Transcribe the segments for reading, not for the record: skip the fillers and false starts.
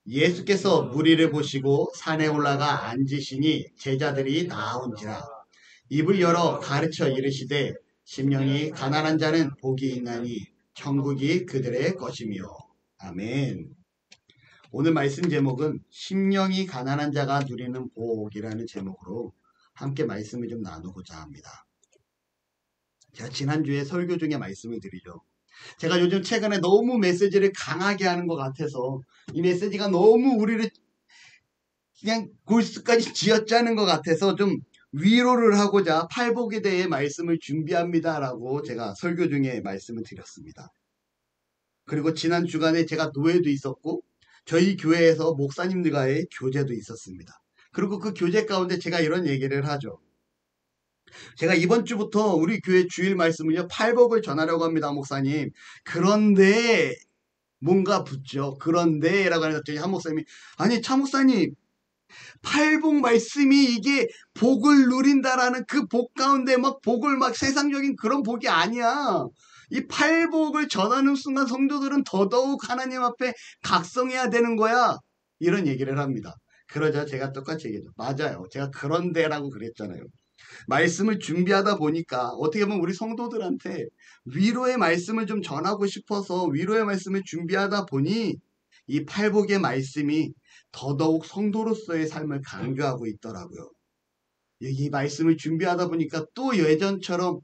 예수께서 무리를 보시고 산에 올라가 앉으시니 제자들이 나온지라. 입을 열어 가르쳐 이르시되 심령이 가난한 자는 복이 있나니 천국이 그들의 것이며. 아멘. 오늘 말씀 제목은 심령이 가난한 자가 누리는 복이라는 제목으로 함께 말씀을 좀 나누고자 합니다. 제가 지난주에 설교 중에 말씀을 드리죠. 제가 요즘 최근에 너무 메시지를 강하게 하는 것 같아서 이 메시지가 너무 우리를 그냥 골수까지 쥐어짜는 것 같아서 좀 위로를 하고자 팔복에 대해 말씀을 준비합니다 라고 제가 설교 중에 말씀을 드렸습니다. 그리고 지난 주간에 제가 노예도 있었고 저희 교회에서 목사님들과의 교제도 있었습니다. 그리고 그 교제 가운데 제가 이런 얘기를 하죠. 제가 이번 주부터 우리 교회 주일 말씀을요, 팔복을 전하려고 합니다, 목사님. 그런데 뭔가 붙죠. 그런데 라고 하더니 한 목사님이, 아니 차 목사님, 팔복 말씀이 이게 복을 누린다라는 그 복 가운데 막 복을 막 세상적인 그런 복이 아니야. 이 팔복을 전하는 순간 성도들은 더더욱 하나님 앞에 각성해야 되는 거야. 이런 얘기를 합니다. 그러자 제가 똑같이 얘기해줘. 맞아요. 제가 그런데라고 그랬잖아요. 말씀을 준비하다 보니까 어떻게 보면 우리 성도들한테 위로의 말씀을 좀 전하고 싶어서 위로의 말씀을 준비하다 보니 이 팔복의 말씀이 더더욱 성도로서의 삶을 강조하고 있더라고요. 이 말씀을 준비하다 보니까 또 예전처럼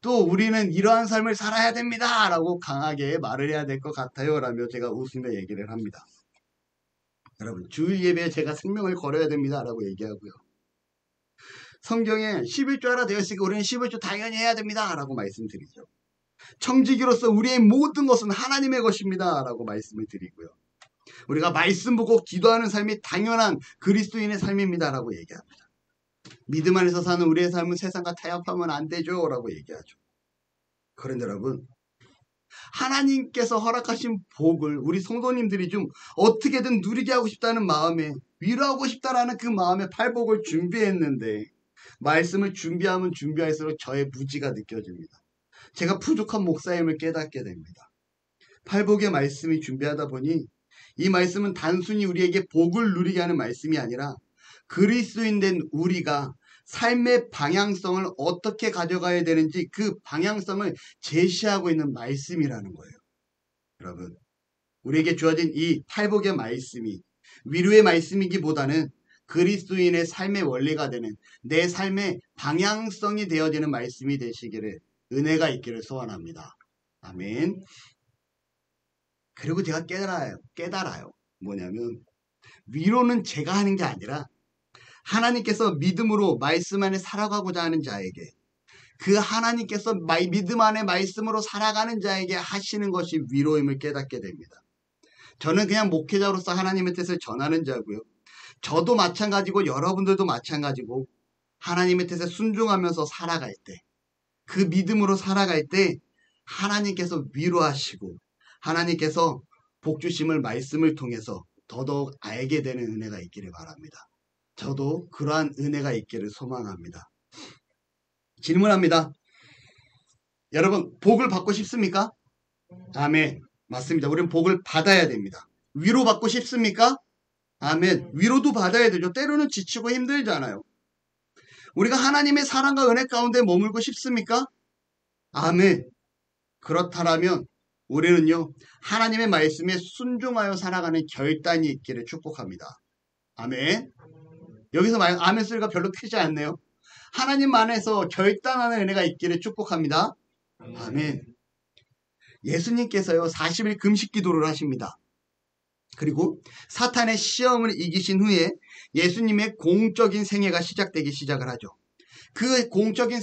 또 우리는 이러한 삶을 살아야 됩니다 라고 강하게 말을 해야 될 것 같아요 라며 제가 웃으며 얘기를 합니다. 여러분, 주일 예배에 제가 생명을 걸어야 됩니다 라고 얘기하고요. 성경에 11조하라 되어 있으니까 우리는 11조 당연히 해야 됩니다 라고 말씀드리죠. 청지기로서 우리의 모든 것은 하나님의 것입니다 라고 말씀을 드리고요. 우리가 말씀 보고 기도하는 삶이 당연한 그리스도인의 삶입니다 라고 얘기합니다. 믿음 안에서 사는 우리의 삶은 세상과 타협하면 안 되죠 라고 얘기하죠. 그런데 여러분, 하나님께서 허락하신 복을 우리 성도님들이 좀 어떻게든 누리게 하고 싶다는 마음에, 위로하고 싶다라는 그 마음에 팔복을 준비했는데 말씀을 준비하면 준비할수록 저의 무지가 느껴집니다. 제가 부족한 목사임을 깨닫게 됩니다. 팔복의 말씀이 준비하다 보니 이 말씀은 단순히 우리에게 복을 누리게 하는 말씀이 아니라 그리스도인 된 우리가 삶의 방향성을 어떻게 가져가야 되는지 그 방향성을 제시하고 있는 말씀이라는 거예요. 여러분, 우리에게 주어진 이 팔복의 말씀이 위로의 말씀이기보다는 그리스도인의 삶의 원리가 되는 내 삶의 방향성이 되어지는 말씀이 되시기를 은혜가 있기를 소원합니다. 아멘. 그리고 제가 깨달아요. 뭐냐면 위로는 제가 하는 게 아니라 하나님께서 믿음으로 말씀 안에 살아가고자 하는 자에게 그 하나님께서 믿음 안에 말씀으로 살아가는 자에게 하시는 것이 위로임을 깨닫게 됩니다. 저는 그냥 목회자로서 하나님의 뜻을 전하는 자고요. 저도 마찬가지고 여러분들도 마찬가지고 하나님의 뜻에 순종하면서 살아갈 때, 그 믿음으로 살아갈 때 하나님께서 위로하시고 하나님께서 복주심을 말씀을 통해서 더더욱 알게 되는 은혜가 있기를 바랍니다. 저도 그러한 은혜가 있기를 소망합니다. 질문합니다. 여러분, 복을 받고 싶습니까? 아멘. 맞습니다. 우리는 복을 받아야 됩니다. 위로받고 싶습니까? 아멘. 위로도 받아야 되죠. 때로는 지치고 힘들잖아요. 우리가 하나님의 사랑과 은혜 가운데 머물고 싶습니까? 아멘. 그렇다면 우리는요, 하나님의 말씀에 순종하여 살아가는 결단이 있기를 축복합니다. 아멘. 여기서 아멘 소리가 별로 크지 않네요. 하나님 안에서 결단하는 은혜가 있기를 축복합니다. 아멘. 예수님께서요 40일 금식 기도를 하십니다. 그리고 사탄의 시험을 이기신 후에 예수님의 공적인 생애가 시작을 하죠. 그 공적인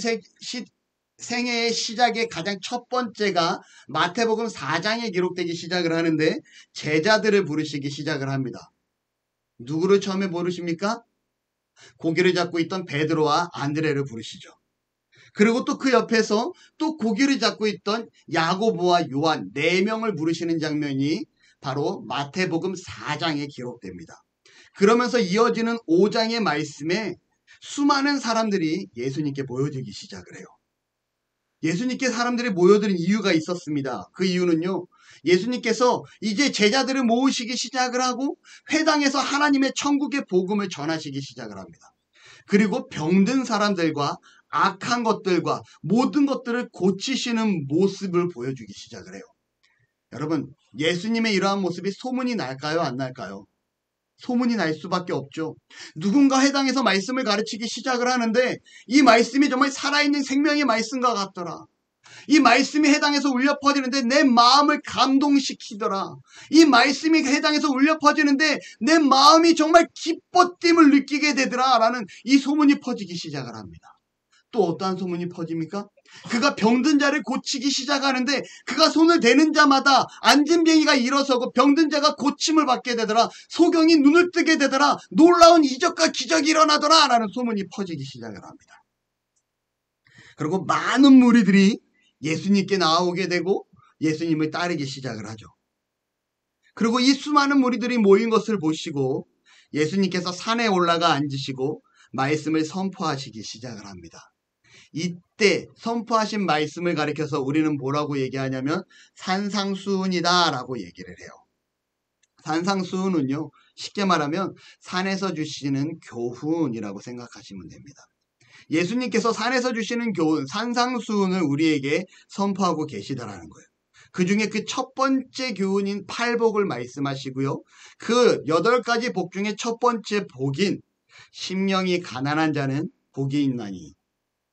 생애의 시작의 가장 첫 번째가 마태복음 4장에 기록되기 시작을 하는데 제자들을 부르시기 시작을 합니다. 누구를 처음에 부르십니까? 고기를 잡고 있던 베드로와 안드레를 부르시죠. 그리고 또 그 옆에서 또 고기를 잡고 있던 야고보와 요한 4명을 부르시는 장면이 바로 마태복음 4장에 기록됩니다. 그러면서 이어지는 5장의 말씀에 수많은 사람들이 예수님께 모여들기 시작을 해요. 예수님께 사람들이 모여드는 이유가 있었습니다. 그 이유는요, 예수님께서 이제 제자들을 모으시기 시작을 하고 회당에서 하나님의 천국의 복음을 전하시기 시작을 합니다. 그리고 병든 사람들과 악한 것들과 모든 것들을 고치시는 모습을 보여주기 시작을 해요. 여러분, 예수님의 이러한 모습이 소문이 날까요? 안 날까요? 소문이 날 수밖에 없죠. 누군가 해당에서 말씀을 가르치기 시작을 하는데 이 말씀이 정말 살아있는 생명의 말씀과 같더라. 이 말씀이 해당에서 울려 퍼지는데 내 마음을 감동시키더라. 이 말씀이 해당에서 울려 퍼지는데 내 마음이 정말 기뻐짐을 느끼게 되더라. 라는 이 소문이 퍼지기 시작을 합니다. 또 어떠한 소문이 퍼집니까? 그가 병든 자를 고치기 시작하는데 그가 손을 대는 자마다 안진뱅이가 일어서고 병든 자가 고침을 받게 되더라. 소경이 눈을 뜨게 되더라. 놀라운 이적과 기적이 일어나더라. 라는 소문이 퍼지기 시작을 합니다. 그리고 많은 무리들이 예수님께 나오게 되고 예수님을 따르기 시작을 하죠. 그리고 이 수많은 무리들이 모인 것을 보시고 예수님께서 산에 올라가 앉으시고 말씀을 선포하시기 시작을 합니다. 이때 선포하신 말씀을 가리켜서 우리는 뭐라고 얘기하냐면 산상수훈이다 라고 얘기를 해요. 산상수훈은요, 쉽게 말하면 산에서 주시는 교훈이라고 생각하시면 됩니다. 예수님께서 산에서 주시는 교훈, 산상수훈을 우리에게 선포하고 계시다라는 거예요. 그 중에 그 첫 번째 교훈인 팔복을 말씀하시고요. 그 8가지 복 중에 첫 번째 복인 심령이 가난한 자는 복이 있나니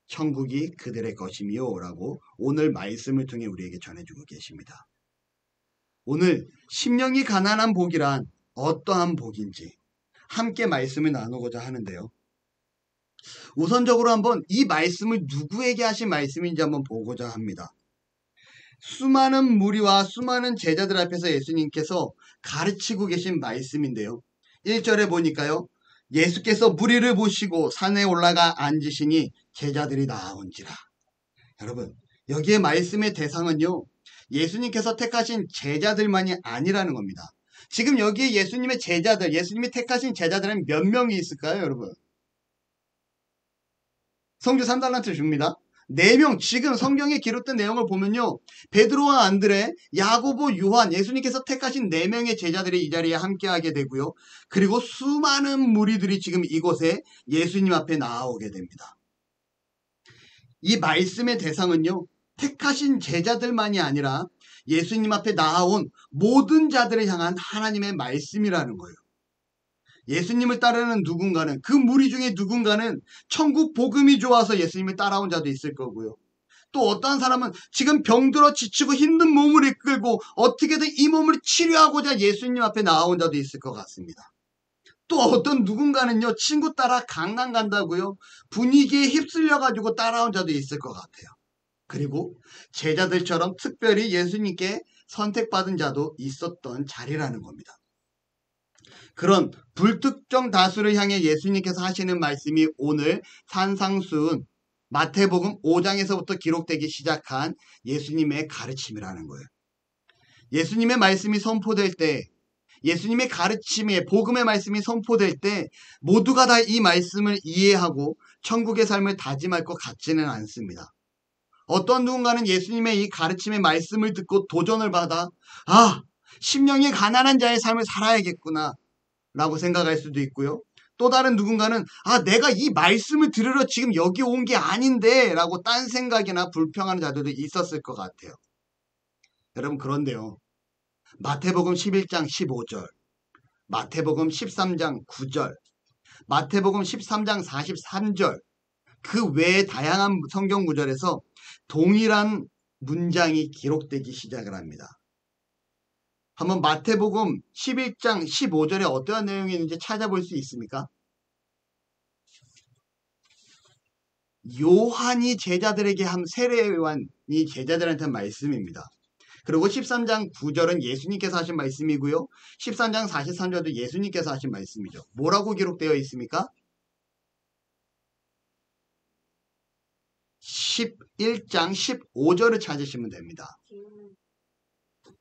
천국이 그들의 것이미요 라고 오늘 말씀을 통해 우리에게 전해주고 계십니다. 오늘 심령이 가난한 복이란 어떠한 복인지 함께 말씀을 나누고자 하는데요. 우선적으로 한번 이 말씀을 누구에게 하신 말씀인지 한번 보고자 합니다. 수많은 무리와 수많은 제자들 앞에서 예수님께서 가르치고 계신 말씀인데요. 1절에 보니까요. 예수께서 무리를 보시고 산에 올라가 앉으시니 제자들이 나아온지라. 여러분, 여기에 말씀의 대상은요. 예수님께서 택하신 제자들만이 아니라는 겁니다. 지금 여기에 예수님의 제자들, 예수님이 택하신 제자들은 몇 명이 있을까요, 여러분? 성주 3달란트 줍니다. 4명, 지금 성경에 기록된 내용을 보면요. 베드로와 안드레, 야고보, 요한, 예수님께서 택하신 4명의 제자들이 이 자리에 함께하게 되고요. 그리고 수많은 무리들이 지금 이곳에 예수님 앞에 나아오게 됩니다. 이 말씀의 대상은요. 택하신 제자들만이 아니라 예수님 앞에 나아온 모든 자들을 향한 하나님의 말씀이라는 거예요. 예수님을 따르는 누군가는, 그 무리 중에 누군가는 천국 복음이 좋아서 예수님을 따라온 자도 있을 거고요. 또 어떠한 사람은 지금 병들어 지치고 힘든 몸을 이끌고 어떻게든 이 몸을 치료하고자 예수님 앞에 나온 자도 있을 것 같습니다. 또 어떤 누군가는요, 친구 따라 강남 간다고요, 분위기에 휩쓸려가지고 따라온 자도 있을 것 같아요. 그리고 제자들처럼 특별히 예수님께 선택받은 자도 있었던 자리라는 겁니다. 그런 불특정 다수를 향해 예수님께서 하시는 말씀이 오늘 산상수훈 마태복음 5장에서부터 기록되기 시작한 예수님의 가르침이라는 거예요. 예수님의 말씀이 선포될 때, 예수님의 가르침에 복음의 말씀이 선포될 때 모두가 다 이 말씀을 이해하고 천국의 삶을 다짐할 것 같지는 않습니다. 어떤 누군가는 예수님의 이 가르침의 말씀을 듣고 도전을 받아 심령이 가난한 자의 삶을 살아야겠구나 라고 생각할 수도 있고요. 또 다른 누군가는 내가 이 말씀을 들으러 지금 여기 온 게 아닌데 라고 딴 생각이나 불평하는 자들도 있었을 것 같아요. 여러분, 그런데요. 마태복음 11장 15절, 마태복음 13장 9절, 마태복음 13장 43절, 그 외의 다양한 성경 구절에서 동일한 문장이 기록되기 시작을 합니다. 한번 마태복음 11장 15절에 어떠한 내용이 있는지 찾아볼 수 있습니까? 요한이 제자들에게 한 세례요한이 제자들한테 한 말씀입니다. 그리고 13장 9절은 예수님께서 하신 말씀이고요. 13장 43절도 예수님께서 하신 말씀이죠. 뭐라고 기록되어 있습니까? 11장 15절을 찾으시면 됩니다.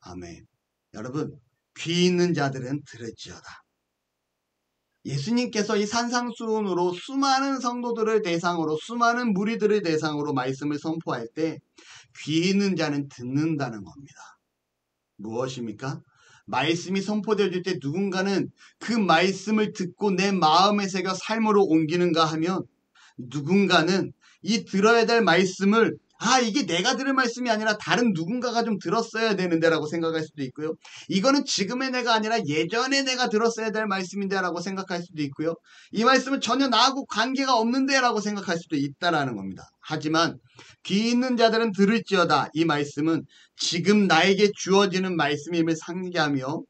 아멘. 여러분, 귀 있는 자들은 들을지어다. 예수님께서 이 산상수훈으로 수많은 성도들을 대상으로, 수많은 무리들을 대상으로 말씀을 선포할 때 귀 있는 자는 듣는다는 겁니다. 무엇입니까? 말씀이 선포되어질 때 누군가는 그 말씀을 듣고 내 마음에 새겨 삶으로 옮기는가 하면 누군가는 이 들어야 될 말씀을 이게 내가 들을 말씀이 아니라 다른 누군가가 좀 들었어야 되는데 라고 생각할 수도 있고요. 이거는 지금의 내가 아니라 예전에 내가 들었어야 될 말씀인데 라고 생각할 수도 있고요. 이 말씀은 전혀 나하고 관계가 없는데 라고 생각할 수도 있다라는 겁니다. 하지만 귀 있는 자들은 들을지어다. 이 말씀은 지금 나에게 주어지는 말씀임을 상기하며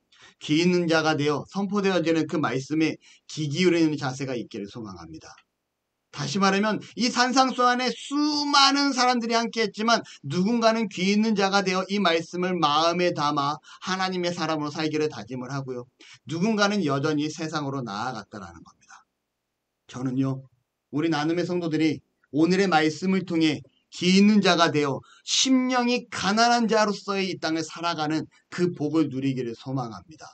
귀 있는 자가 되어 선포되어지는 그 말씀에 귀 기울이는 자세가 있기를 소망합니다. 다시 말하면 이 산상수 안에 수많은 사람들이 함께 했지만 누군가는 귀 있는 자가 되어 이 말씀을 마음에 담아 하나님의 사람으로 살기를 다짐을 하고요. 누군가는 여전히 세상으로 나아갔다라는 겁니다. 저는요, 우리 나눔의 성도들이 오늘의 말씀을 통해 귀 있는 자가 되어 심령이 가난한 자로서의 이 땅을 살아가는 그 복을 누리기를 소망합니다.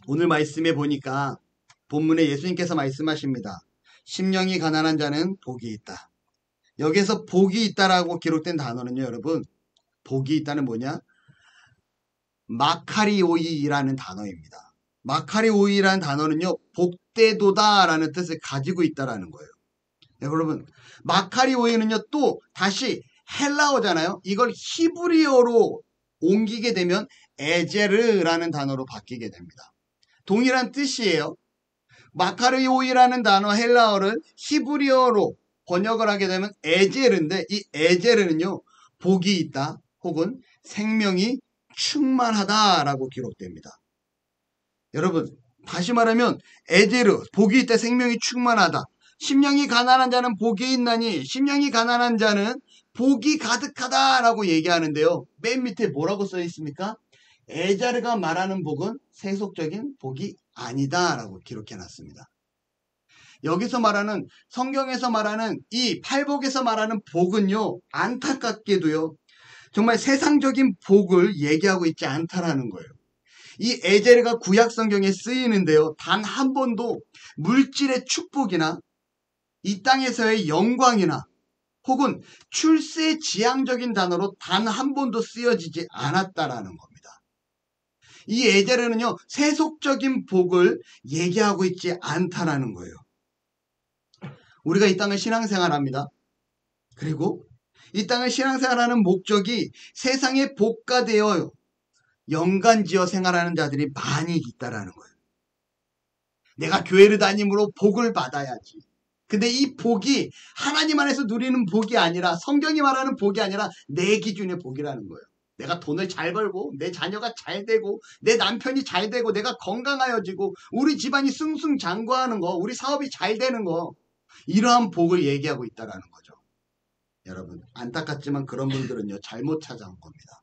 오늘 말씀에 보니까 본문에 예수님께서 말씀하십니다. 심령이 가난한 자는 복이 있다. 여기서 복이 있다라고 기록된 단어는요, 여러분, 복이 있다는 뭐냐? 마카리오이라는 단어입니다. 마카리오이라는 단어는요, 복되도다라는 뜻을 가지고 있다라는 거예요. 여러분, 마카리오이는요, 또 다시 헬라어잖아요. 이걸 히브리어로 옮기게 되면 에제르라는 단어로 바뀌게 됩니다. 동일한 뜻이에요. 마카리오이라는 단어 헬라어를 히브리어로 번역을 하게 되면 에제르인데 이 에제르는요, 복이 있다 혹은 생명이 충만하다라고 기록됩니다. 여러분, 다시 말하면 에제르, 복이 있다, 생명이 충만하다. 심령이 가난한 자는 복이 있나니 심령이 가난한 자는 복이 가득하다라고 얘기하는데요. 맨 밑에 뭐라고 써 있습니까? 에자르가 말하는 복은 세속적인 복이 아니다라고 기록해놨습니다. 여기서 말하는, 성경에서 말하는 이 팔복에서 말하는 복은요, 안타깝게도요, 정말 세상적인 복을 얘기하고 있지 않다라는 거예요. 이 에제르가 구약 성경에 쓰이는데요, 단 한 번도 물질의 축복이나 이 땅에서의 영광이나 혹은 출세 지향적인 단어로 단 한 번도 쓰여지지 않았다라는 겁니다. 이 에제르는요, 세속적인 복을 얘기하고 있지 않다라는 거예요. 우리가 이 땅을 신앙생활합니다. 그리고 이 땅을 신앙생활하는 목적이 세상의 복가 되어 연간지어 생활하는 자들이 많이 있다라는 거예요. 내가 교회를 다님으로 복을 받아야지. 근데 이 복이 하나님 안에서 누리는 복이 아니라, 성경이 말하는 복이 아니라 내 기준의 복이라는 거예요. 내가 돈을 잘 벌고 내 자녀가 잘 되고 내 남편이 잘 되고 내가 건강하여지고 우리 집안이 승승장구하는 거, 우리 사업이 잘 되는 거, 이러한 복을 얘기하고 있다라는 거죠. 여러분, 안타깝지만 그런 분들은요, 잘못 찾아온 겁니다.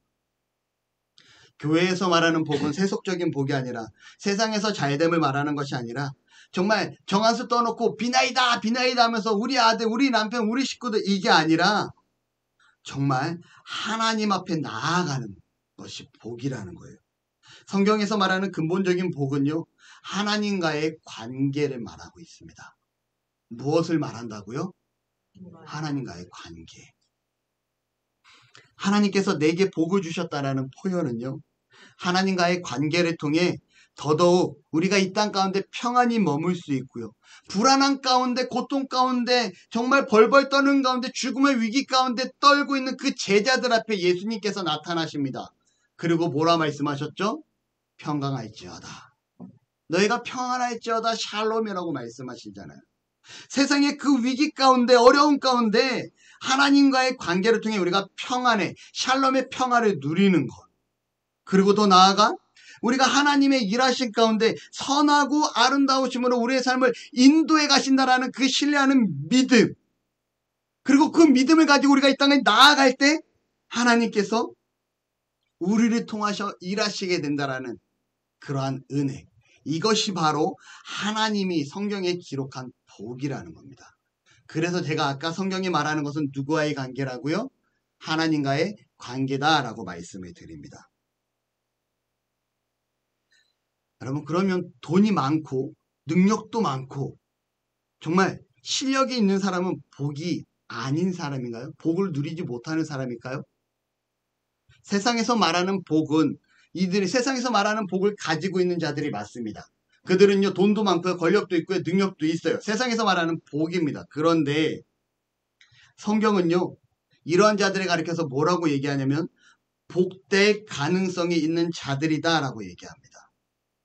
교회에서 말하는 복은 세속적인 복이 아니라, 세상에서 잘됨을 말하는 것이 아니라, 정말 정한수 떠놓고 비나이다 비나이다 하면서 우리 아들, 우리 남편, 우리 식구들, 이게 아니라 정말 하나님 앞에 나아가는 것이 복이라는 거예요. 성경에서 말하는 근본적인 복은요, 하나님과의 관계를 말하고 있습니다. 무엇을 말한다고요? 하나님과의 관계. 하나님께서 내게 복을 주셨다라는 표현은요, 하나님과의 관계를 통해 더더욱 우리가 이 땅 가운데 평안히 머물 수 있고요. 불안한 가운데, 고통 가운데, 정말 벌벌 떠는 가운데, 죽음의 위기 가운데 떨고 있는 그 제자들 앞에 예수님께서 나타나십니다. 그리고 뭐라 말씀하셨죠? 평강할지어다. 너희가 평안할지어다 샬롬이라고 말씀하시잖아요. 세상의 그 위기 가운데, 어려운 가운데 하나님과의 관계를 통해 우리가 평안의, 샬롬의 평안을 누리는 것. 그리고 더 나아가 우리가 하나님의 일하신 가운데 선하고 아름다우심으로 우리의 삶을 인도해 가신다라는 그 신뢰하는 믿음, 그리고 그 믿음을 가지고 우리가 이 땅에 나아갈 때 하나님께서 우리를 통하셔 일하시게 된다라는 그러한 은혜, 이것이 바로 하나님이 성경에 기록한 복이라는 겁니다. 그래서 제가 아까 성경이 말하는 것은 누구와의 관계라고요? 하나님과의 관계다라고 말씀을 드립니다. 여러분, 그러면 돈이 많고 능력도 많고 정말 실력이 있는 사람은 복이 아닌 사람인가요? 복을 누리지 못하는 사람일까요? 세상에서 말하는 복은 이들이 세상에서 말하는 복을 가지고 있는 자들이 맞습니다. 그들은요, 돈도 많고요, 권력도 있고요, 능력도 있어요. 세상에서 말하는 복입니다. 그런데 성경은요, 이러한 자들을 가리켜서 뭐라고 얘기하냐면 복될 가능성이 있는 자들이다 라고 얘기합니다.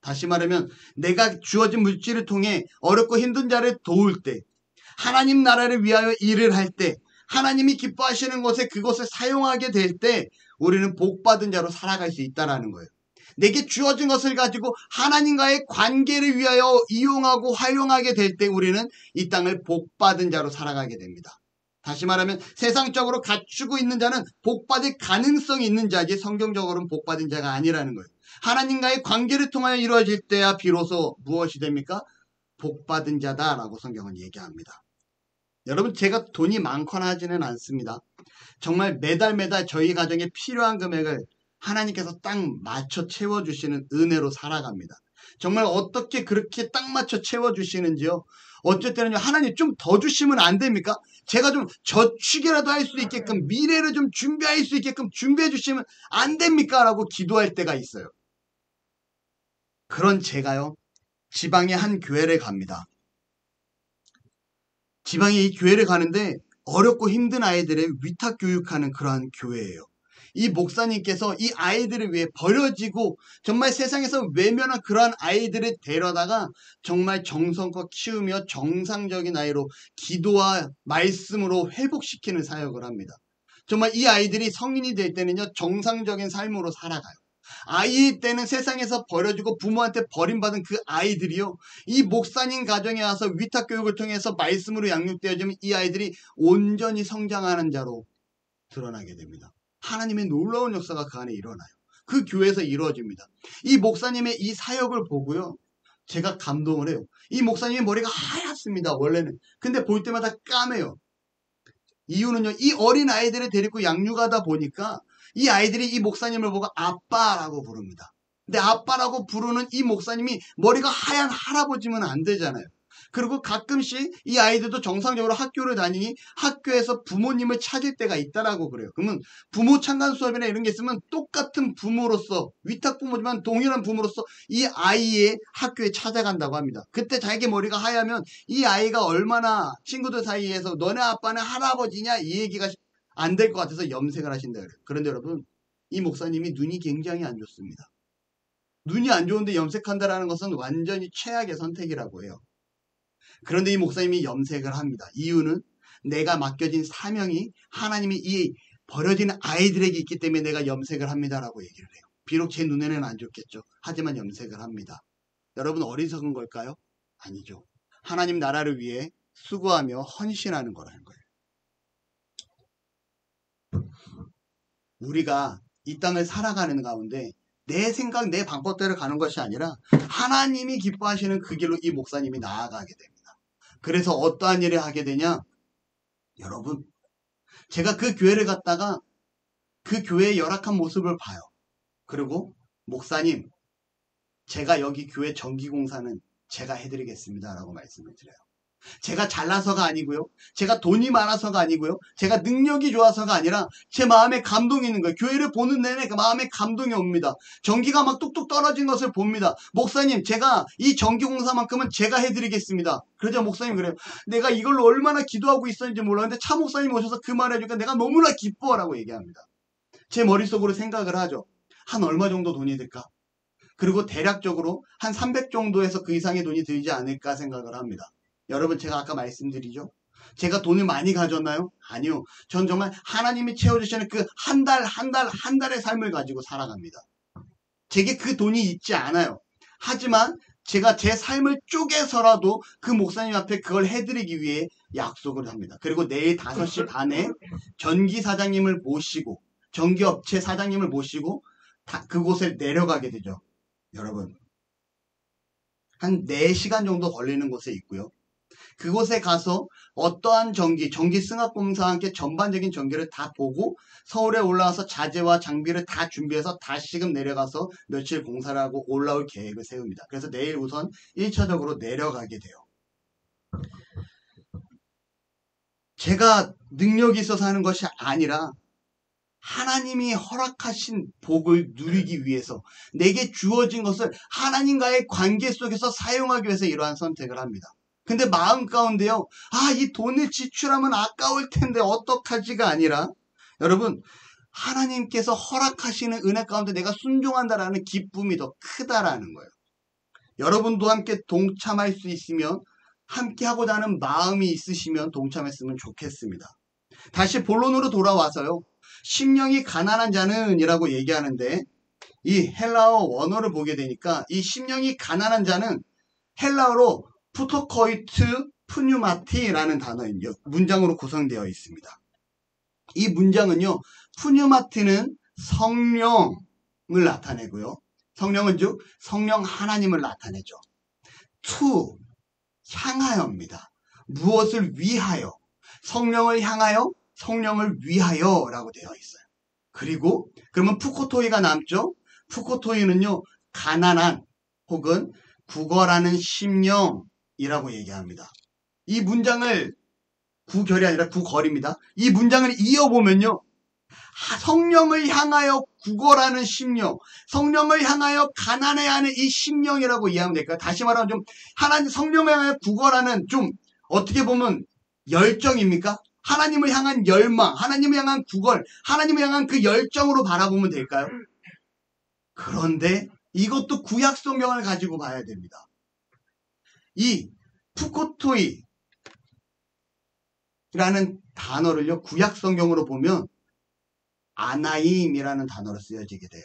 다시 말하면 내가 주어진 물질을 통해 어렵고 힘든 자를 도울 때, 하나님 나라를 위하여 일을 할 때, 하나님이 기뻐하시는 것에 그것을 사용하게 될 때 우리는 복받은 자로 살아갈 수 있다는 거예요. 내게 주어진 것을 가지고 하나님과의 관계를 위하여 이용하고 활용하게 될 때 우리는 이 땅을 복받은 자로 살아가게 됩니다. 다시 말하면 세상적으로 갖추고 있는 자는 복받을 가능성이 있는 자지 성경적으로는 복받은 자가 아니라는 거예요. 하나님과의 관계를 통하여 이루어질 때야 비로소 무엇이 됩니까? 복받은 자다라고 성경은 얘기합니다. 여러분, 제가 돈이 많거나 하지는 않습니다. 정말 매달 저희 가정에 필요한 금액을 하나님께서 딱 맞춰 채워주시는 은혜로 살아갑니다. 정말 어떻게 그렇게 딱 맞춰 채워주시는지요. 어쨌든요, 하나님 좀 더 주시면 안 됩니까? 제가 좀 저축이라도 할 수 있게끔, 미래를 좀 준비할 수 있게끔 준비해 주시면 안 됩니까? 라고 기도할 때가 있어요. 그런 제가요, 지방의 한 교회를 갑니다. 지방에 이 교회를 가는데 어렵고 힘든 아이들을 위탁 교육하는 그러한 교회예요. 이 목사님께서 이 아이들을 위해 버려지고 정말 세상에서 외면한 그러한 아이들을 데려다가 정말 정성껏 키우며 정상적인 아이로 기도와 말씀으로 회복시키는 사역을 합니다. 정말 이 아이들이 성인이 될 때는요, 정상적인 삶으로 살아가요. 아이 때는 세상에서 버려지고 부모한테 버림받은 그 아이들이요, 이 목사님 가정에 와서 위탁교육을 통해서 말씀으로 양육되어지면 이 아이들이 온전히 성장하는 자로 드러나게 됩니다. 하나님의 놀라운 역사가 그 안에 일어나요. 그 교회에서 이루어집니다. 이 목사님의 이 사역을 보고요, 제가 감동을 해요. 이 목사님의 머리가 하얗습니다, 원래는. 근데 볼 때마다 까매요. 이유는요, 이 어린 아이들을 데리고 양육하다 보니까 이 아이들이 이 목사님을 보고 아빠라고 부릅니다. 근데 아빠라고 부르는 이 목사님이 머리가 하얀 할아버지면 안 되잖아요. 그리고 가끔씩 이 아이들도 정상적으로 학교를 다니니 학교에서 부모님을 찾을 때가 있다라고 그래요. 그러면 부모 참관 수업이나 이런 게 있으면 똑같은 부모로서, 위탁 부모지만 동일한 부모로서 이 아이의 학교에 찾아간다고 합니다. 그때 자기 머리가 하얗면 이 아이가 얼마나 친구들 사이에서 너네 아빠는 할아버지냐 이 얘기가 안 될 것 같아서 염색을 하신다 그래요. 그런데 여러분, 이 목사님이 눈이 굉장히 안 좋습니다. 눈이 안 좋은데 염색한다라는 것은 완전히 최악의 선택이라고 해요. 그런데 이 목사님이 염색을 합니다. 이유는 내가 맡겨진 사명이 하나님이 이 버려진 아이들에게 있기 때문에 내가 염색을 합니다라고 얘기를 해요. 비록 제 눈에는 안 좋겠죠. 하지만 염색을 합니다. 여러분, 어리석은 걸까요? 아니죠. 하나님 나라를 위해 수고하며 헌신하는 거라는 거예요. 우리가 이 땅을 살아가는 가운데 내 생각, 내 방법대로 가는 것이 아니라 하나님이 기뻐하시는 그 길로 이 목사님이 나아가게 됩니다. 그래서 어떠한 일을 하게 되냐? 여러분, 제가 그 교회를 갔다가 그 교회의 열악한 모습을 봐요. 그리고 목사님, 제가 여기 교회 전기공사는 제가 해드리겠습니다 라고 말씀을 드려요. 제가 잘나서가 아니고요, 제가 돈이 많아서가 아니고요, 제가 능력이 좋아서가 아니라 제 마음에 감동이 있는 거예요. 교회를 보는 내내 그 마음에 감동이 옵니다. 전기가 막 뚝뚝 떨어진 것을 봅니다. 목사님, 제가 이 전기공사만큼은 제가 해드리겠습니다. 그러자 목사님 그래요. 내가 이걸로 얼마나 기도하고 있었는지 몰랐는데 차 목사님 오셔서 그 말 해주니까 내가 너무나 기뻐라고 얘기합니다. 제 머릿속으로 생각을 하죠. 한 얼마 정도 돈이 들까? 그리고 대략적으로 한 300 정도에서 그 이상의 돈이 들지 않을까 생각을 합니다. 여러분, 제가 아까 말씀드리죠. 제가 돈을 많이 가졌나요? 아니요. 전 정말 하나님이 채워주시는 그 한 달의 삶을 가지고 살아갑니다. 제게 그 돈이 있지 않아요. 하지만 제가 제 삶을 쪼개서라도 그 목사님 앞에 그걸 해드리기 위해 약속을 합니다. 그리고 내일 5시 반에 전기 사장님을 모시고, 전기업체 사장님을 모시고 그곳에 내려가게 되죠. 여러분, 한 4시간 정도 걸리는 곳에 있고요. 그곳에 가서 어떠한 전기 승합공사와 함께 전반적인 전기를 다 보고 서울에 올라와서 자재와 장비를 다 준비해서 다시금 내려가서 며칠 공사를 하고 올라올 계획을 세웁니다. 그래서 내일 우선 1차적으로 내려가게 돼요. 제가 능력이 있어서 하는 것이 아니라 하나님이 허락하신 복을 누리기 위해서 내게 주어진 것을 하나님과의 관계 속에서 사용하기 위해서 이러한 선택을 합니다. 근데 마음 가운데요, 이 돈을 지출하면 아까울 텐데 어떡하지가 아니라, 여러분, 하나님께서 허락하시는 은혜 가운데 내가 순종한다라는 기쁨이 더 크다라는 거예요. 여러분도 함께 동참할 수 있으면, 함께 하고자 하는 마음이 있으시면 동참했으면 좋겠습니다. 다시 본론으로 돌아와서요, 심령이 가난한 자는 이라고 얘기하는데, 이 헬라어 원어를 보게 되니까 이 심령이 가난한 자는 헬라어로 푸토코이트 푸뉴마티라는 단어인 문장으로 구성되어 있습니다. 이 문장은요, 푸뉴마티는 성령을 나타내고요, 성령은 즉 성령 하나님을 나타내죠. 투, 향하여입니다. 무엇을 위하여, 성령을 향하여, 성령을 위하여 라고 되어 있어요. 그리고 그러면 푸코토이가 남죠. 푸코토이는요, 가난한 혹은 구걸하는 심령이라고 얘기합니다. 이 문장을, 구결이 아니라 구걸입니다. 이 문장을 이어보면요, 성령을 향하여 구걸하는 심령, 성령을 향하여 가난해하는 이 심령이라고 이해하면 될까요? 다시 말하면 좀 하나님 성령을 향하여 구걸하는, 좀 어떻게 보면 열정입니까? 하나님을 향한 열망, 하나님을 향한 구걸, 하나님을 향한 그 열정으로 바라보면 될까요? 그런데 이것도 구약 성경을 가지고 봐야 됩니다. 이 푸코토이라는 단어를요, 구약 성경으로 보면 아나임이라는 단어로 쓰여지게 돼요.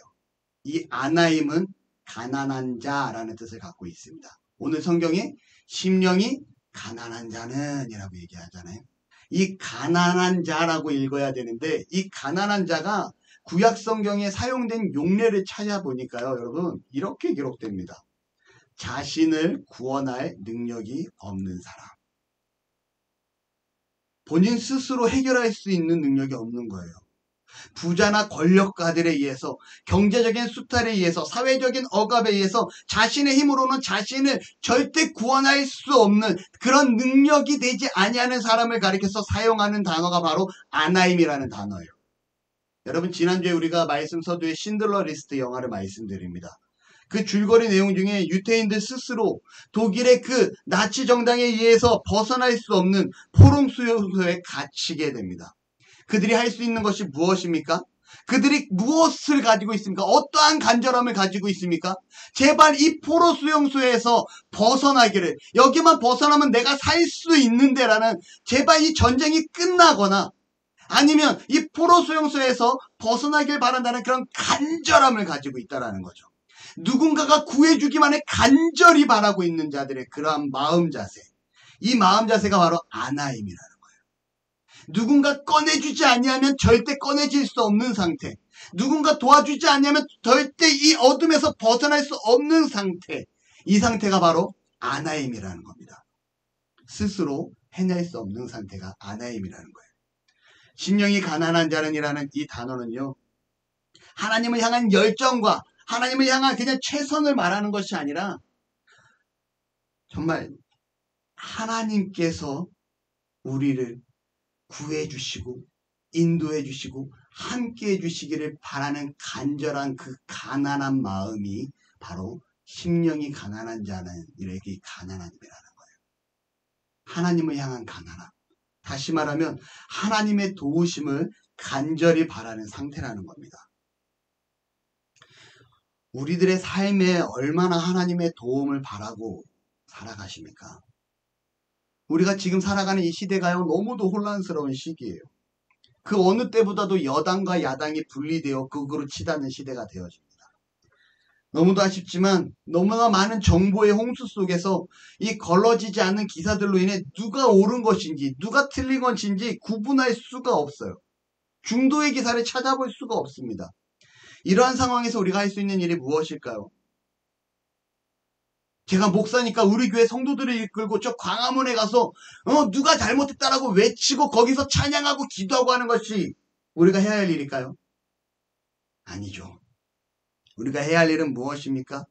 이 아나임은 가난한 자라는 뜻을 갖고 있습니다. 오늘 성경에 심령이 가난한 자는 이라고 얘기하잖아요. 이 가난한 자라고 읽어야 되는데, 이 가난한 자가 구약 성경에 사용된 용례를 찾아보니까요, 여러분, 이렇게 기록됩니다. 자신을 구원할 능력이 없는 사람. 본인 스스로 해결할 수 있는 능력이 없는 거예요. 부자나 권력가들에 의해서, 경제적인 수탈에 의해서, 사회적인 억압에 의해서 자신의 힘으로는 자신을 절대 구원할 수 없는 그런 능력이 되지 아니하는 사람을 가리켜서 사용하는 단어가 바로 아나임이라는 단어예요. 여러분, 지난주에 우리가 말씀 서두에 신들러 리스트 영화를 말씀드립니다. 그 줄거리 내용 중에 유태인들 스스로 독일의 그 나치 정당에 의해서 벗어날 수 없는 포롱 수용소에 갇히게 됩니다. 그들이 할 수 있는 것이 무엇입니까? 그들이 무엇을 가지고 있습니까? 어떠한 간절함을 가지고 있습니까? 제발 이 포로 수용소에서 벗어나기를, 여기만 벗어나면 내가 살 수 있는데라는, 제발 이 전쟁이 끝나거나 아니면 이 포로 수용소에서 벗어나길 바란다는 그런 간절함을 가지고 있다라는 거죠. 누군가가 구해주기만을 간절히 바라고 있는 자들의 그러한 마음 자세, 이 마음 자세가 바로 아나임이라는 거예요. 누군가 꺼내주지 아니하면 절대 꺼내질 수 없는 상태, 누군가 도와주지 아니하면 절대 이 어둠에서 벗어날 수 없는 상태, 이 상태가 바로 아나임이라는 겁니다. 스스로 해낼 수 없는 상태가 아나임이라는 거예요. 심령이 가난한 자는이라는 이 단어는요, 하나님을 향한 열정과 하나님을 향한 그냥 최선을 말하는 것이 아니라, 정말 하나님께서 우리를 구해주시고 인도해주시고 함께해 주시기를 바라는 간절한 그 가난한 마음이 바로 심령이 가난한 자는 이렇게 가난함이라는 거예요. 하나님을 향한 가난함, 다시 말하면 하나님의 도우심을 간절히 바라는 상태라는 겁니다. 우리들의 삶에 얼마나 하나님의 도움을 바라고 살아가십니까? 우리가 지금 살아가는 이 시대가요, 너무도 혼란스러운 시기예요. 그 어느 때보다도 여당과 야당이 분리되어 극으로 치닫는 시대가 되어집니다. 너무도 아쉽지만 너무나 많은 정보의 홍수 속에서 이 걸러지지 않는 기사들로 인해 누가 옳은 것인지 누가 틀린 것인지 구분할 수가 없어요. 중도의 기사를 찾아볼 수가 없습니다. 이러한 상황에서 우리가 할 수 있는 일이 무엇일까요? 제가 목사니까 우리 교회 성도들을 이끌고 저 광화문에 가서 누가 잘못했다라고 외치고 거기서 찬양하고 기도하고 하는 것이 우리가 해야 할 일일까요? 아니죠. 우리가 해야 할 일은 무엇입니까?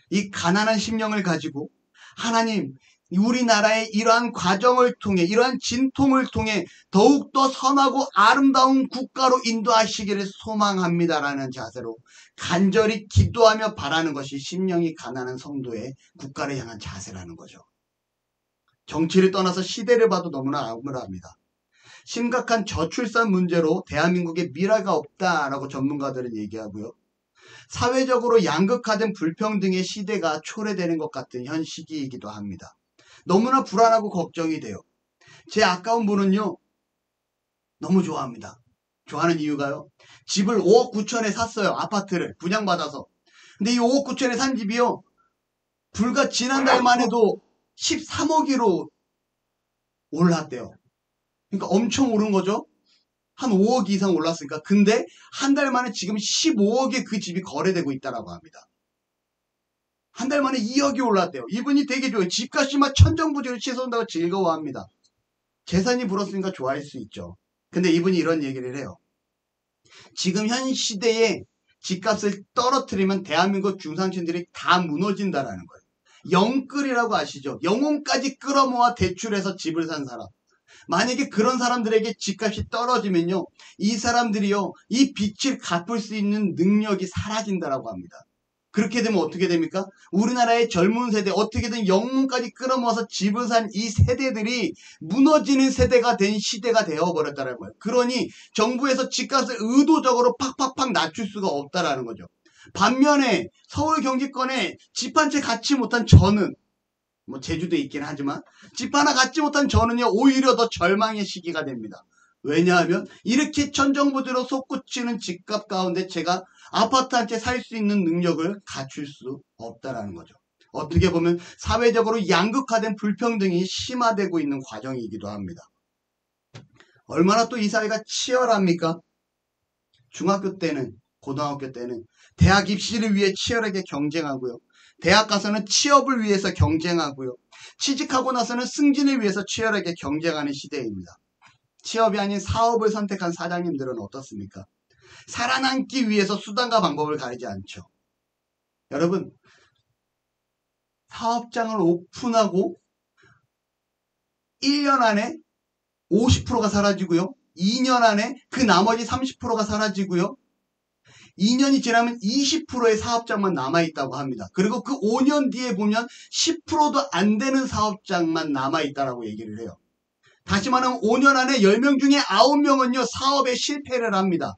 이 가난한 심령을 가지고 하나님, 우리나라의 이러한 과정을 통해, 이러한 진통을 통해 더욱더 선하고 아름다운 국가로 인도하시기를 소망합니다라는 자세로 간절히 기도하며 바라는 것이 심령이 가난한 성도의 국가를 향한 자세라는 거죠. 정치를 떠나서 시대를 봐도 너무나 암울합니다. 심각한 저출산 문제로 대한민국에 미래가 없다라고 전문가들은 얘기하고요. 사회적으로 양극화된 불평등의 시대가 초래되는 것 같은 현 시기이기도 합니다. 너무나 불안하고 걱정이 돼요. 제 아까운 분은요, 너무 좋아합니다. 좋아하는 이유가요, 집을 5억 9천에 샀어요. 아파트를 분양받아서. 근데 이 5억 9천에 산 집이요, 불과 지난달만 해도 13억으로 올랐대요. 그러니까 엄청 오른 거죠. 한 5억 이상 올랐으니까. 근데 한 달 만에 지금 15억에 그 집이 거래되고 있다라고 합니다. 한 달 만에 2억이 올랐대요. 이분이 되게 좋아요. 집값이 막 천정부지로 치솟는다고 즐거워합니다. 재산이 불었으니까 좋아할 수 있죠. 근데 이분이 이런 얘기를 해요. 지금 현 시대에 집값을 떨어뜨리면 대한민국 중산층들이 다 무너진다라는 거예요. 영끌이라고 아시죠? 영혼까지 끌어모아 대출해서 집을 산 사람. 만약에 그런 사람들에게 집값이 떨어지면요, 이 사람들이요, 이 빚을 갚을 수 있는 능력이 사라진다라고 합니다. 그렇게 되면 어떻게 됩니까? 우리나라의 젊은 세대, 어떻게든 영문까지 끌어모아서 집을 산 이 세대들이 무너지는 세대가 된 시대가 되어버렸다는 거예요. 그러니 정부에서 집값을 의도적으로 팍팍팍 낮출 수가 없다라는 거죠. 반면에 서울 경기권에 집 한 채 갖지 못한 저는, 뭐 제주도에 있긴 하지만 집 하나 갖지 못한 저는요, 오히려 더 절망의 시기가 됩니다. 왜냐하면 이렇게 천정부지로 솟구치는 집값 가운데 제가 아파트 한 채 살 수 있는 능력을 갖출 수 없다라는 거죠. 어떻게 보면 사회적으로 양극화된 불평등이 심화되고 있는 과정이기도 합니다. 얼마나 또 이 사회가 치열합니까? 중학교 때는, 고등학교 때는 대학 입시를 위해 치열하게 경쟁하고요. 대학 가서는 취업을 위해서 경쟁하고요. 취직하고 나서는 승진을 위해서 치열하게 경쟁하는 시대입니다. 취업이 아닌 사업을 선택한 사장님들은 어떻습니까? 살아남기 위해서 수단과 방법을 가리지 않죠. 여러분, 사업장을 오픈하고 1년 안에 50%가 사라지고요. 2년 안에 그 나머지 30%가 사라지고요. 2년이 지나면 20%의 사업장만 남아있다고 합니다. 그리고 그 5년 뒤에 보면 10%도 안 되는 사업장만 남아있다라고 얘기를 해요. 다시 말하면 5년 안에 10명 중에 9명은요, 사업에 실패를 합니다.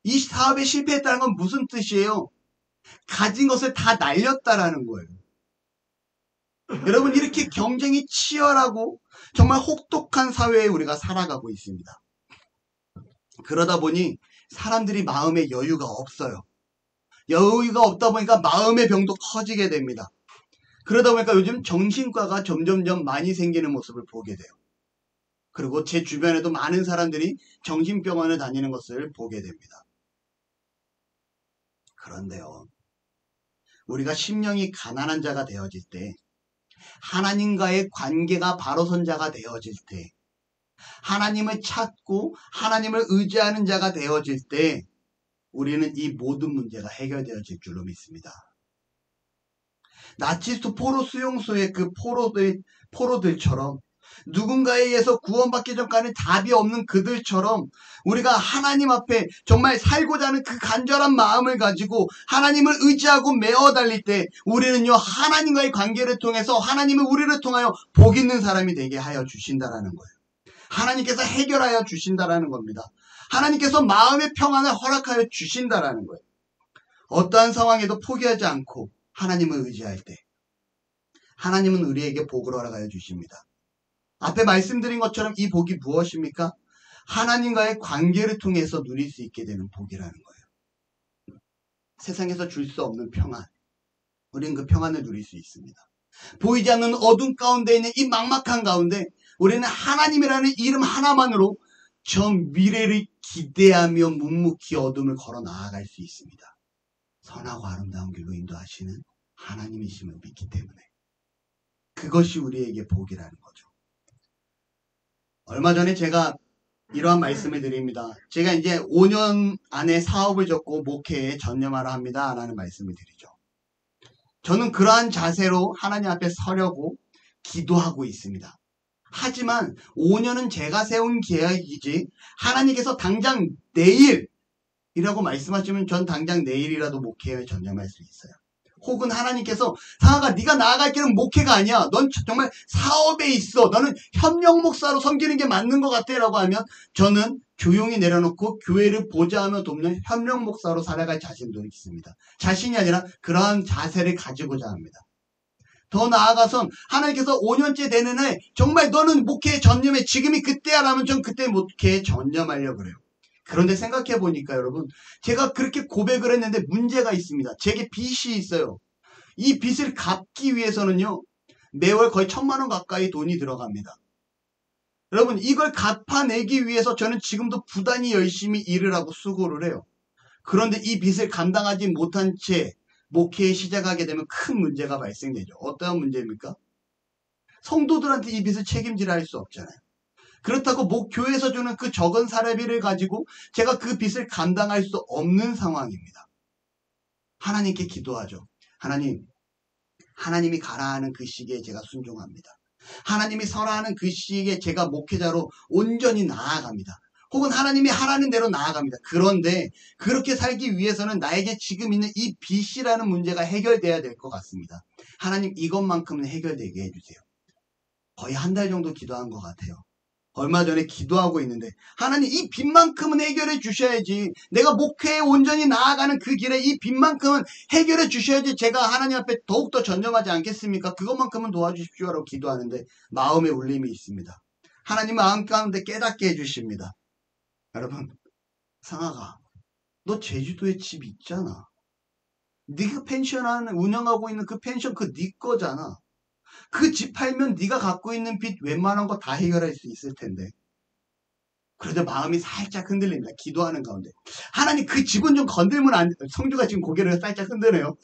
이 사업에 실패했다는 건 무슨 뜻이에요? 가진 것을 다 날렸다라는 거예요. 여러분, 이렇게 경쟁이 치열하고 정말 혹독한 사회에 우리가 살아가고 있습니다. 그러다 보니 사람들이 마음에 여유가 없어요. 여유가 없다 보니까 마음의 병도 커지게 됩니다. 그러다 보니까 요즘 정신과가 점점점 많이 생기는 모습을 보게 돼요. 그리고 제 주변에도 많은 사람들이 정신병원을 다니는 것을 보게 됩니다. 그런데요, 우리가 심령이 가난한 자가 되어질 때, 하나님과의 관계가 바로 선 자가 되어질 때, 하나님을 찾고 하나님을 의지하는 자가 되어질 때, 우리는 이 모든 문제가 해결되어질 줄로 믿습니다. 나치스트 포로 수용소의 그 포로들처럼, 누군가에 의해서 구원받기 전까지는 답이 없는 그들처럼 우리가 하나님 앞에 정말 살고자 하는 그 간절한 마음을 가지고 하나님을 의지하고 메어 달릴 때, 우리는요, 하나님과의 관계를 통해서 하나님은 우리를 통하여 복 있는 사람이 되게 하여 주신다라는 거예요. 하나님께서 해결하여 주신다라는 겁니다. 하나님께서 마음의 평안을 허락하여 주신다라는 거예요. 어떠한 상황에도 포기하지 않고 하나님을 의지할 때 하나님은 우리에게 복을 허락하여 주십니다. 앞에 말씀드린 것처럼 이 복이 무엇입니까? 하나님과의 관계를 통해서 누릴 수 있게 되는 복이라는 거예요. 세상에서 줄 수 없는 평안, 우리는 그 평안을 누릴 수 있습니다. 보이지 않는 어둠 가운데 있는 이 막막한 가운데 우리는 하나님이라는 이름 하나만으로 저 미래를 기대하며 묵묵히 어둠을 걸어 나아갈 수 있습니다. 선하고 아름다운 길로 인도하시는 하나님이심을 믿기 때문에 그것이 우리에게 복이라는 거죠. 얼마 전에 제가 이러한 말씀을 드립니다. 제가 이제 5년 안에 사업을 접고 목회에 전념하라 합니다 라는 말씀을 드리죠. 저는 그러한 자세로 하나님 앞에 서려고 기도하고 있습니다. 하지만 5년은 제가 세운 계획이지 하나님께서 당장 내일이라고 말씀하시면 전 당장 내일이라도 목회에 전념할 수 있어요. 혹은 하나님께서 상아가 네가 나아갈 길은 목회가 아니야. 넌 정말 사업에 있어. 너는 협력 목사로 섬기는 게 맞는 것 같아 라고 하면 저는 조용히 내려놓고 교회를 보좌하며 돕는 협력 목사로 살아갈 자신도 있습니다. 자신이 아니라 그러한 자세를 가지고자 합니다. 더 나아가선 하나님께서 5년째 되는 해 정말 너는 목회에 전념해. 지금이 그때야 라면 전 그때 목회에 전념하려고 그래요. 그런데 생각해 보니까 여러분 제가 그렇게 고백을 했는데 문제가 있습니다. 제게 빚이 있어요. 이 빚을 갚기 위해서는요. 매월 거의 1,000만 원 가까이 돈이 들어갑니다. 여러분 이걸 갚아내기 위해서 저는 지금도 부단히 열심히 일을 하고 수고를 해요. 그런데 이 빚을 감당하지 못한 채 목회에 시작하게 되면 큰 문제가 발생되죠. 어떤 문제입니까? 성도들한테 이 빚을 책임지라 할 수 없잖아요. 그렇다고 교회에서 주는 그 적은 사례비를 가지고 제가 그 빚을 감당할 수 없는 상황입니다. 하나님께 기도하죠. 하나님이 가라 하는 그 시기에 제가 순종합니다. 하나님이 서라 하는 그 시기에 제가 목회자로 온전히 나아갑니다. 혹은 하나님이 하라는 대로 나아갑니다. 그런데 그렇게 살기 위해서는 나에게 지금 있는 이 빚이라는 문제가 해결돼야 될 것 같습니다. 하나님 이것만큼은 해결되게 해주세요. 거의 한 달 정도 기도한 것 같아요. 얼마 전에 기도하고 있는데 하나님 이 빚만큼은 해결해 주셔야지. 내가 목회에 온전히 나아가는 그 길에 이 빚만큼은 해결해 주셔야지 제가 하나님 앞에 더욱더 전념하지 않겠습니까? 그것만큼은 도와주십시오라고 기도하는데 마음의 울림이 있습니다. 하나님 마음 가운데 깨닫게 해주십니다. 여러분 상아가 너 제주도에 집 있잖아. 네가 운영하고 있는 그 펜션 그 네 거잖아. 그 집 팔면 네가 갖고 있는 빚 웬만한 거 다 해결할 수 있을 텐데. 그래도 마음이 살짝 흔들립니다. 기도하는 가운데. 하나님 그 집은 좀 건들면 안 돼. 성주가 지금 고개를 살짝 흔드네요.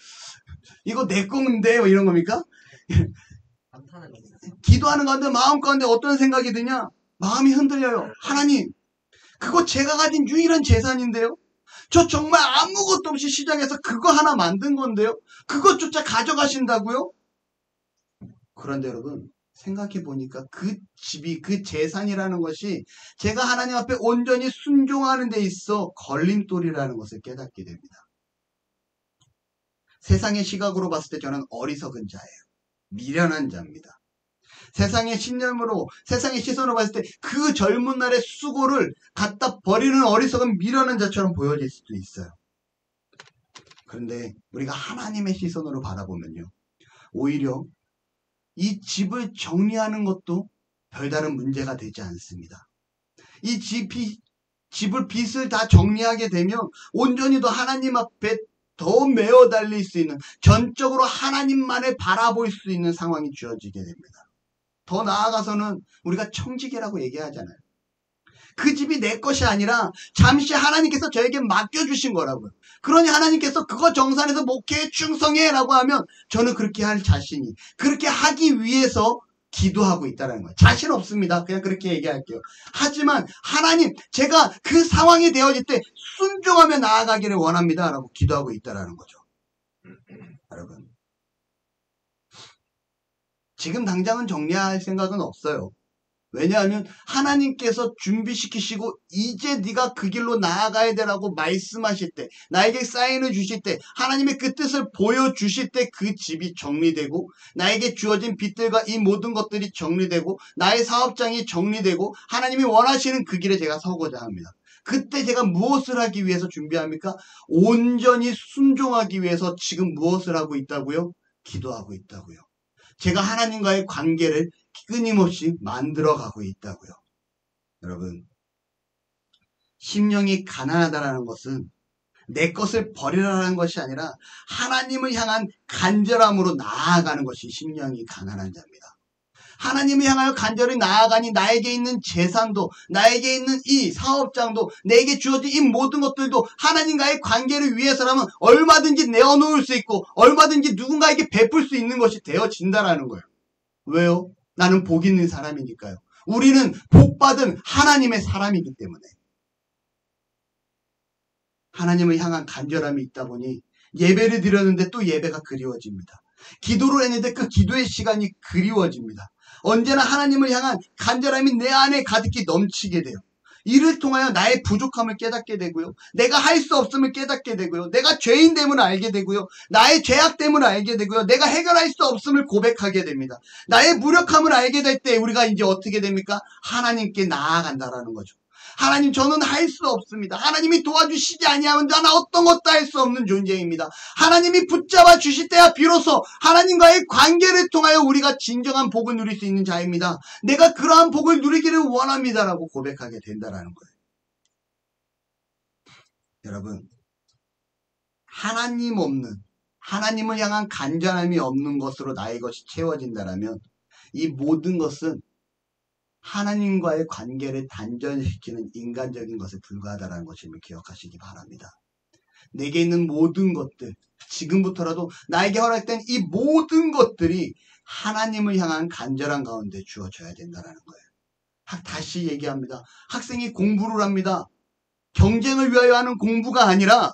이거 내 건데 뭐 이런 겁니까? 기도하는 가운데 마음 가운데 어떤 생각이 드냐? 마음이 흔들려요. 하나님 그거 제가 가진 유일한 재산인데요. 저 정말 아무것도 없이 시장에서 그거 하나 만든 건데요. 그것조차 가져가신다고요? 그런데 여러분 생각해 보니까 그 집이 그 재산이라는 것이 제가 하나님 앞에 온전히 순종하는 데 있어 걸림돌이라는 것을 깨닫게 됩니다. 세상의 시각으로 봤을 때 저는 어리석은 자예요. 미련한 자입니다. 세상의 신념으로 세상의 시선으로 봤을 때 그 젊은 날의 수고를 갖다 버리는 어리석은 미련한 자처럼 보여질 수도 있어요. 그런데 우리가 하나님의 시선으로 바라보면요. 오히려 이 집을 정리하는 것도 별다른 문제가 되지 않습니다. 이 집을 빚을 다 정리하게 되면 온전히 더 하나님 앞에 더 메어 달릴 수 있는 전적으로 하나님만을 바라볼 수 있는 상황이 주어지게 됩니다. 더 나아가서는 우리가 청지기라고 얘기하잖아요. 그 집이 내 것이 아니라 잠시 하나님께서 저에게 맡겨주신 거라고요. 그러니 하나님께서 그거 정산해서 목회에 충성해 라고 하면 저는 그렇게 할 자신이 그렇게 하기 위해서 기도하고 있다는 거예요. 자신 없습니다. 그냥 그렇게 얘기할게요. 하지만 하나님 제가 그 상황이 되어질 때 순종하며 나아가기를 원합니다 라고 기도하고 있다는 거죠. 여러분 지금 당장은 정리할 생각은 없어요. 왜냐하면 하나님께서 준비시키시고 이제 네가 그 길로 나아가야 되라고 말씀하실 때 나에게 사인을 주실 때 하나님의 그 뜻을 보여주실 때 그 집이 정리되고 나에게 주어진 빚들과 이 모든 것들이 정리되고 나의 사업장이 정리되고 하나님이 원하시는 그 길에 제가 서고자 합니다. 그때 제가 무엇을 하기 위해서 준비합니까? 온전히 순종하기 위해서 지금 무엇을 하고 있다고요? 기도하고 있다고요. 제가 하나님과의 관계를 끊임없이 만들어가고 있다고요. 여러분 심령이 가난하다는 것은 내 것을 버리라는 것이 아니라 하나님을 향한 간절함으로 나아가는 것이 심령이 가난한 자입니다. 하나님을 향하여 간절히 나아가니 나에게 있는 재산도 나에게 있는 이 사업장도 내게 주어진 이 모든 것들도 하나님과의 관계를 위해서라면 얼마든지 내어놓을 수 있고 얼마든지 누군가에게 베풀 수 있는 것이 되어진다라는 거예요. 왜요? 나는 복 있는 사람이니까요. 우리는 복받은 하나님의 사람이기 때문에. 하나님을 향한 간절함이 있다 보니 예배를 드렸는데 또 예배가 그리워집니다. 기도를 했는데 그 기도의 시간이 그리워집니다. 언제나 하나님을 향한 간절함이 내 안에 가득히 넘치게 돼요. 이를 통하여 나의 부족함을 깨닫게 되고요. 내가 할 수 없음을 깨닫게 되고요. 내가 죄인됨을 알게 되고요. 나의 죄악됨을 알게 되고요. 내가 해결할 수 없음을 고백하게 됩니다. 나의 무력함을 알게 될 때 우리가 이제 어떻게 됩니까? 하나님께 나아간다라는 거죠. 하나님, 저는 할 수 없습니다. 하나님이 도와주시지 아니하면 나는 어떤 것도 할 수 없는 존재입니다. 하나님이 붙잡아 주실 때야 비로소 하나님과의 관계를 통하여 우리가 진정한 복을 누릴 수 있는 자입니다. 내가 그러한 복을 누리기를 원합니다라고 고백하게 된다라는 거예요. 여러분, 하나님 없는, 하나님을 향한 간절함이 없는 것으로 나의 것이 채워진다라면 이 모든 것은 하나님과의 관계를 단절시키는 인간적인 것에 불과하다는 것임을 기억하시기 바랍니다. 내게 있는 모든 것들, 지금부터라도 나에게 허락된 이 모든 것들이 하나님을 향한 간절한 가운데 주어져야 된다는 거예요. 다시 얘기합니다. 학생이 공부를 합니다. 경쟁을 위하여 하는 공부가 아니라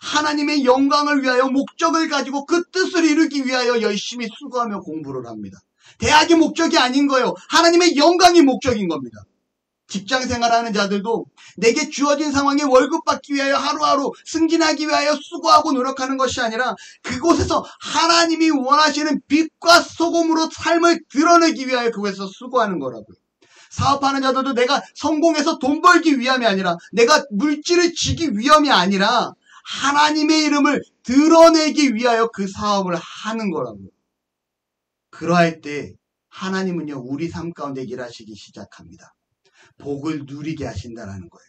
하나님의 영광을 위하여 목적을 가지고 그 뜻을 이루기 위하여 열심히 수고하며 공부를 합니다. 대학이 목적이 아닌 거예요. 하나님의 영광이 목적인 겁니다. 직장 생활하는 자들도 내게 주어진 상황에 월급 받기 위하여 하루하루 승진하기 위하여 수고하고 노력하는 것이 아니라 그곳에서 하나님이 원하시는 빛과 소금으로 삶을 드러내기 위하여 그곳에서 수고하는 거라고요. 사업하는 자들도 내가 성공해서 돈 벌기 위함이 아니라 내가 물질을 지기 위함이 아니라 하나님의 이름을 드러내기 위하여 그 사업을 하는 거라고요. 그러할 때 하나님은요, 우리 삶 가운데 일하시기 시작합니다. 복을 누리게 하신다라는 거예요.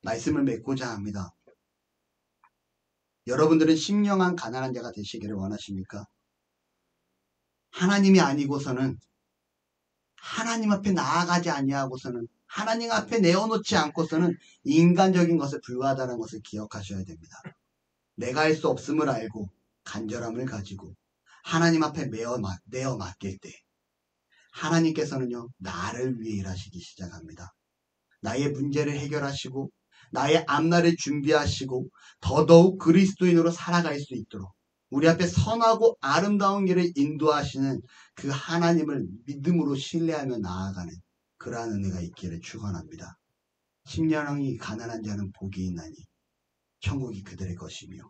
말씀을 맺고자 합니다. 여러분들은 심령한 가난한 자가 되시기를 원하십니까? 하나님이 아니고서는, 하나님 앞에 나아가지 아니하고서는, 하나님 앞에 내어놓지 않고서는 인간적인 것에 불과하다는 것을 기억하셔야 됩니다. 내가 할 수 없음을 알고 간절함을 가지고 하나님 앞에 내어 맡길 때 하나님께서는요, 나를 위해 일하시기 시작합니다. 나의 문제를 해결하시고 나의 앞날을 준비하시고 더더욱 그리스도인으로 살아갈 수 있도록 우리 앞에 선하고 아름다운 길을 인도하시는 그 하나님을 믿음으로 신뢰하며 나아가는 그러한 은혜가 있기를 축원합니다. 심령이 가난한 자는 복이 있나니 천국이 그들의 것이며,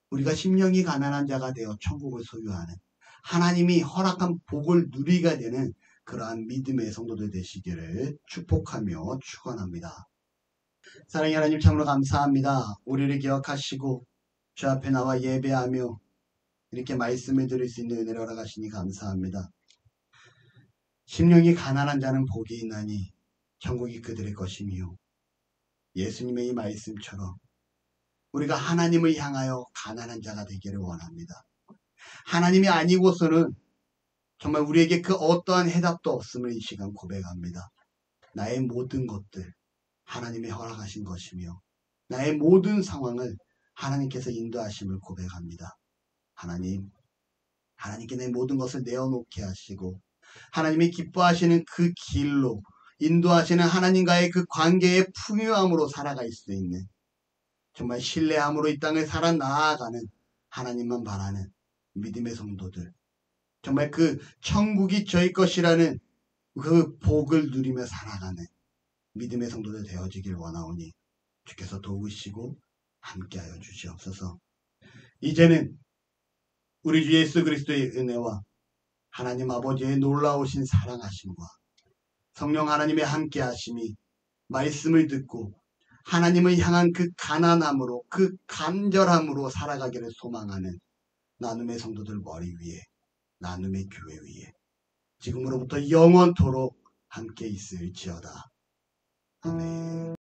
우리가 심령이 가난한 자가 되어 천국을 소유하는 하나님이 허락한 복을 누리게 되는 그러한 믿음의 성도들 되시기를 축복하며 축원합니다. 사랑의 하나님, 참으로 감사합니다. 우리를 기억하시고 주 앞에 나와 예배하며 이렇게 말씀을 드릴 수 있는 은혜를 허락하시니 감사합니다. 심령이 가난한 자는 복이 있나니 천국이 그들의 것이며, 예수님의 이 말씀처럼 우리가 하나님을 향하여 가난한 자가 되기를 원합니다. 하나님이 아니고서는 정말 우리에게 그 어떠한 해답도 없음을 이 시간 고백합니다. 나의 모든 것들 하나님이 허락하신 것이며 나의 모든 상황을 하나님께서 인도하심을 고백합니다. 하나님께 내 모든 것을 내어놓게 하시고 하나님이 기뻐하시는 그 길로 인도하시는 하나님과의 그 관계의 풍요함으로 살아갈 수 있는, 정말 신뢰함으로 이 땅을 살아 나아가는 하나님만 바라는 믿음의 성도들, 정말 그 천국이 저희 것이라는 그 복을 누리며 살아가는 믿음의 성도들 되어지길 원하오니 주께서 도우시고 함께하여 주시옵소서. 이제는 우리 주 예수 그리스도의 은혜와 하나님 아버지의 놀라우신 사랑하심과 성령 하나님의 함께하심이 말씀을 듣고 하나님을 향한 그 가난함으로, 그 간절함으로 살아가기를 소망하는 나눔의 성도들 머리 위에, 나눔의 교회 위에 지금으로부터 영원토록 함께 있을지어다. 아멘.